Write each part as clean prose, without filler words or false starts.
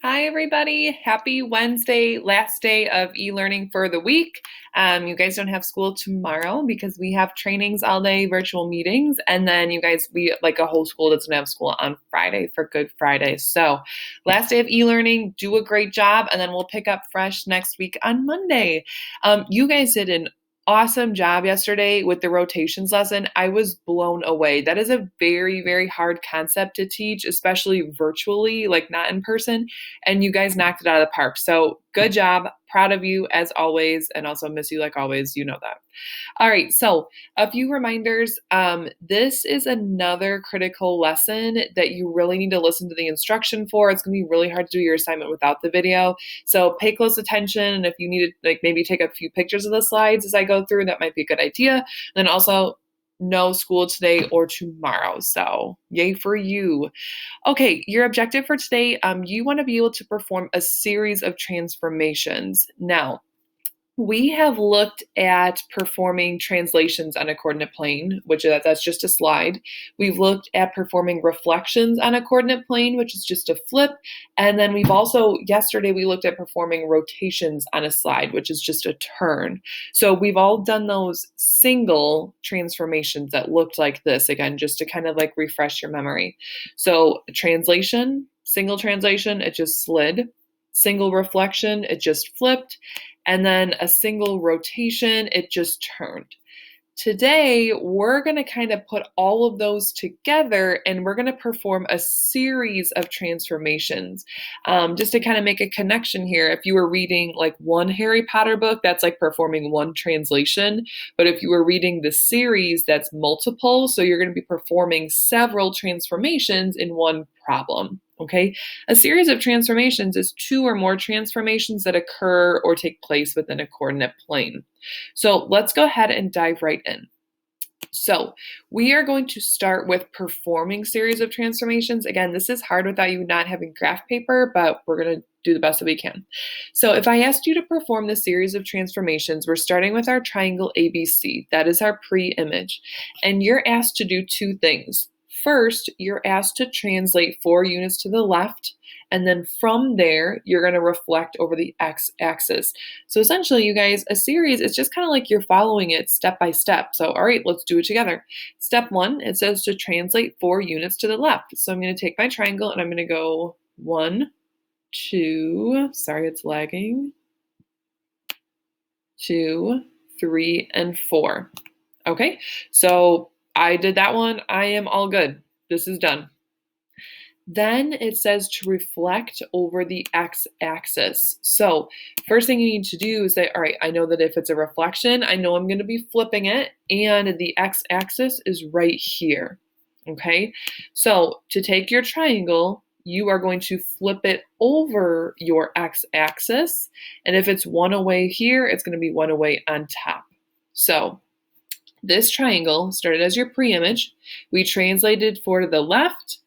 Hi, everybody. Happy Wednesday, last day of e-learning for the week. You guys don't have school tomorrow because we have trainings all day, virtual meetings, and then like a whole school doesn't have school on Friday for Good Friday. So last day of e-learning, do a great job, and then we'll pick up fresh next week on Monday. You guys did an awesome job yesterday with the rotations lesson. I was blown away. That is a very, very hard concept to teach, especially virtually, like not in person. And you guys knocked it out of the park. So good job. Proud of you as always, and also miss you like always. You know that. All right, so a few reminders. This is another critical lesson that you really need to listen to the instruction for. It's going to be really hard to do your assignment without the video. So pay close attention. And if you need to maybe take a few pictures of the slides as I go through, that might be a good idea. And then also no school today or tomorrow. So yay for you. Okay, your objective for today, you want to be able to perform a series of transformations. Now, we have looked at performing translations on a coordinate plane, that's just a slide. We've looked at performing reflections on a coordinate plane, which is just a flip. And then yesterday we looked at performing rotations on a slide, which is just a turn. So we've all done those single transformations that looked like this, again, just to kind of like refresh your memory. So translation, single translation, it just slid. Single reflection, it just flipped. And then a single rotation, it just turned. Today, we're going to kind of put all of those together and we're going to perform a series of transformations. Just to kind of make a connection here, if you were reading like one Harry Potter book, that's like performing one translation. But if you were reading the series, that's multiple. So you're going to be performing several transformations in one problem. Okay, a series of transformations is two or more transformations that occur or take place within a coordinate plane. So let's go ahead and dive right in. So we are going to start with performing series of transformations. Again, this is hard without you not having graph paper, but we're going to do the best that we can. So if I asked you to perform the series of transformations, we're starting with our triangle ABC. That is our pre-image. And you're asked to do two things. First, you're asked to translate 4 units to the left, and then from there, you're going to reflect over the x-axis. So essentially, you guys, a series, it's just kind of like you're following it step by step. So all right, let's do it together. Step 1, it says to translate 4 units to the left. So I'm going to take my triangle, and I'm going to go 1, 2, sorry, it's lagging, 2, 3, and 4. Okay, so I did that one. I am all good. This is done. Then it says to reflect over the x-axis. So first thing you need to do is say, all right, I know that if it's a reflection, I know I'm going to be flipping it, and the x-axis is right here. Okay, so to take your triangle, you are going to flip it over your x-axis, and if it's one away here, it's going to be one away on top. So this triangle started as your pre-image. We translated 4 to the left,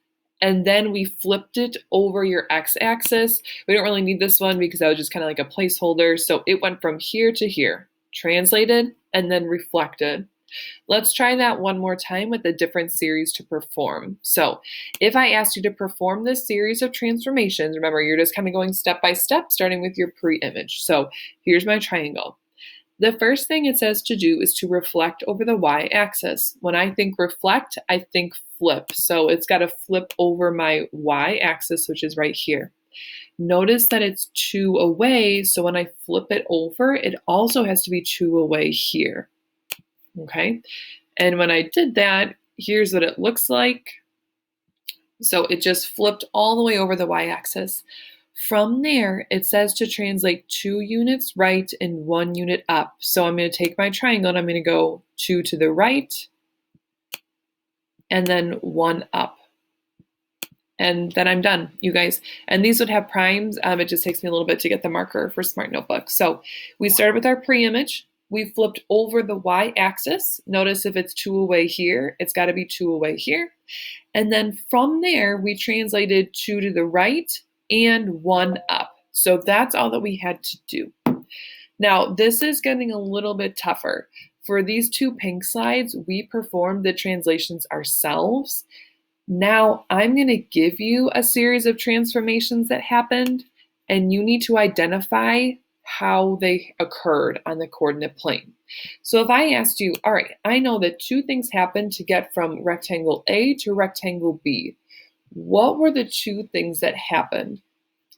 and then we flipped it over your x-axis. We don't really need this one because that was just kind of like a placeholder. So it went from here to here, translated, and then reflected. Let's try that one more time with a different series to perform. So if I asked you to perform this series of transformations, remember, you're just kind of going step by step, starting with your pre-image. So here's my triangle. The first thing it says to do is to reflect over the y-axis. When I think reflect, I think flip. So it's got to flip over my y-axis, which is right here. Notice that it's 2 away, so when I flip it over, it also has to be 2 away here. Okay, and when I did that, here's what it looks like. So it just flipped all the way over the y-axis. From there, it says to translate 2 units right and 1 unit up. So I'm going to take my triangle and I'm going to go 2 to the right and then 1 up. And then I'm done, you guys. And these would have primes. It just takes me a little bit to get the marker for Smart Notebook. So we started with our pre-image. We flipped over the y-axis. Notice if it's 2 away here, it's got to be 2 away here. And then from there, we translated 2 to the right and 1 up. So that's all that we had to do. Now, this is getting a little bit tougher. For these 2 pink slides, we performed the translations ourselves. Now I'm going to give you a series of transformations that happened, and you need to identify how they occurred on the coordinate plane. So if I asked you, all right, I know that two things happened to get from rectangle A to rectangle B. What were the two things that happened?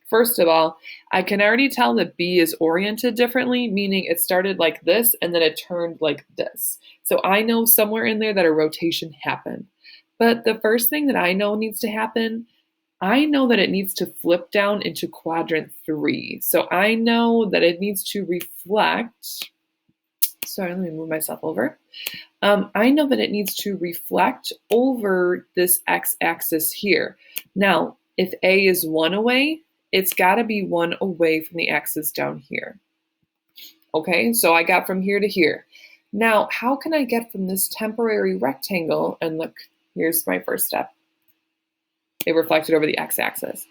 First of all, I can already tell that B is oriented differently, meaning it started like this and then it turned like this. So I know somewhere in there that a rotation happened. But the first thing that I know needs to happen, I know that it needs to flip down into quadrant 3. So I know that it needs to reflect. Sorry, let me move myself over. I know that it needs to reflect over this x-axis here. Now, if A is 1 away, it's got to be 1 away from the axis down here. Okay, so I got from here to here. Now, how can I get from this temporary rectangle, and look, here's my first step. It reflected over the x-axis.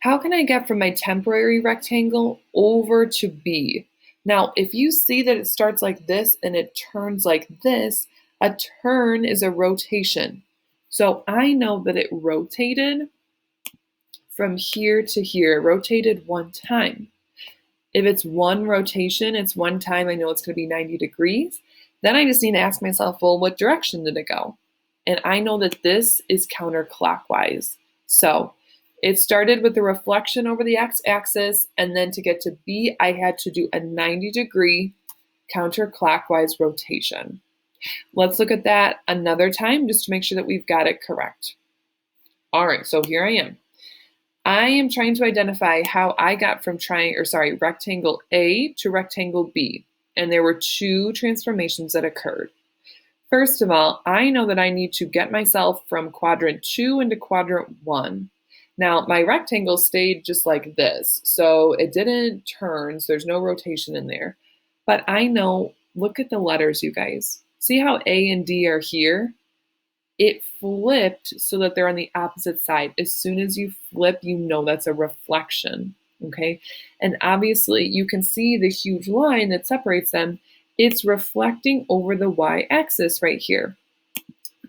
How can I get from my temporary rectangle over to B? Now, if you see that it starts like this and it turns like this, a turn is a rotation. So I know that it rotated from here to here, rotated 1 time. If it's 1 rotation, it's 1 time, I know it's going to be 90 degrees. Then I just need to ask myself, well, what direction did it go? And I know that this is counterclockwise. So it started with the reflection over the x-axis, and then to get to B, I had to do a 90-degree counterclockwise rotation. Let's look at that another time just to make sure that we've got it correct. All right, so here I am. I am trying to identify how I got from rectangle A to rectangle B, and there were 2 transformations that occurred. First of all, I know that I need to get myself from quadrant 2 into quadrant 1. Now, my rectangle stayed just like this, so it didn't turn, so there's no rotation in there. But I know, look at the letters, you guys. See how A and D are here? It flipped so that they're on the opposite side. As soon as you flip, you know that's a reflection, okay? And obviously, you can see the huge line that separates them. It's reflecting over the y-axis right here.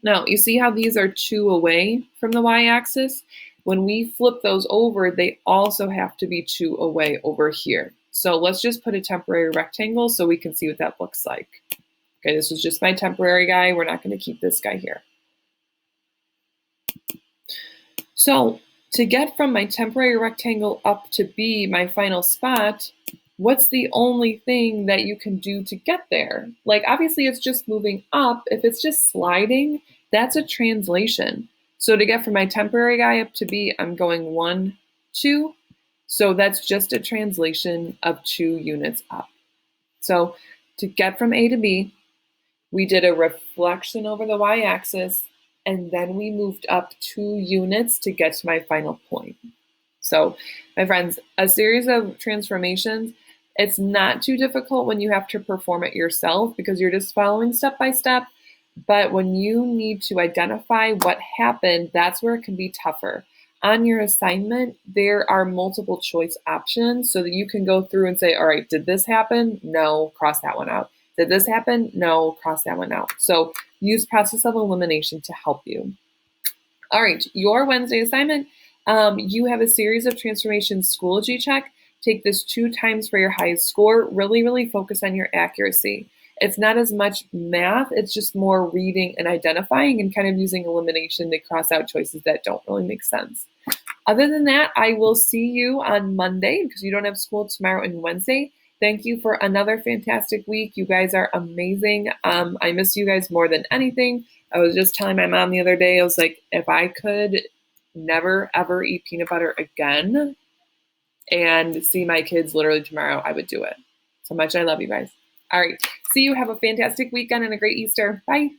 Now, you see how these are 2 away from the y-axis? When we flip those over, they also have to be 2 away over here. So let's just put a temporary rectangle so we can see what that looks like. Okay, this was just my temporary guy. We're not going to keep this guy here. So to get from my temporary rectangle up to B, my final spot, what's the only thing that you can do to get there? Like, obviously it's just moving up. If it's just sliding, that's a translation. So to get from my temporary guy up to B, I'm going 1, 2. So that's just a translation of 2 units up. So to get from A to B, we did a reflection over the y-axis, and then we moved up 2 units to get to my final point. So, my friends, a series of transformations, it's not too difficult when you have to perform it yourself because you're just following step by step. But when you need to identify what happened, that's where it can be tougher. On your assignment, there are multiple choice options so that you can go through and say, all right, did this happen? No, cross that one out. Did this happen? No, cross that one out. So use process of elimination to help you. All right, your Wednesday assignment, you have a series of transformations Schoology check. Take this 2 times for your highest score. Really focus on your accuracy. It's not as much math, it's just more reading and identifying and kind of using elimination to cross out choices that don't really make sense. Other than that, I will see you on Monday because you don't have school tomorrow and Wednesday. Thank you for another fantastic week. You guys are amazing. I miss you guys more than anything. I was just telling my mom the other day, I was like, if I could never, ever eat peanut butter again and see my kids literally tomorrow, I would do it. So much I love you guys. All right. See you. Have a fantastic weekend and a great Easter. Bye.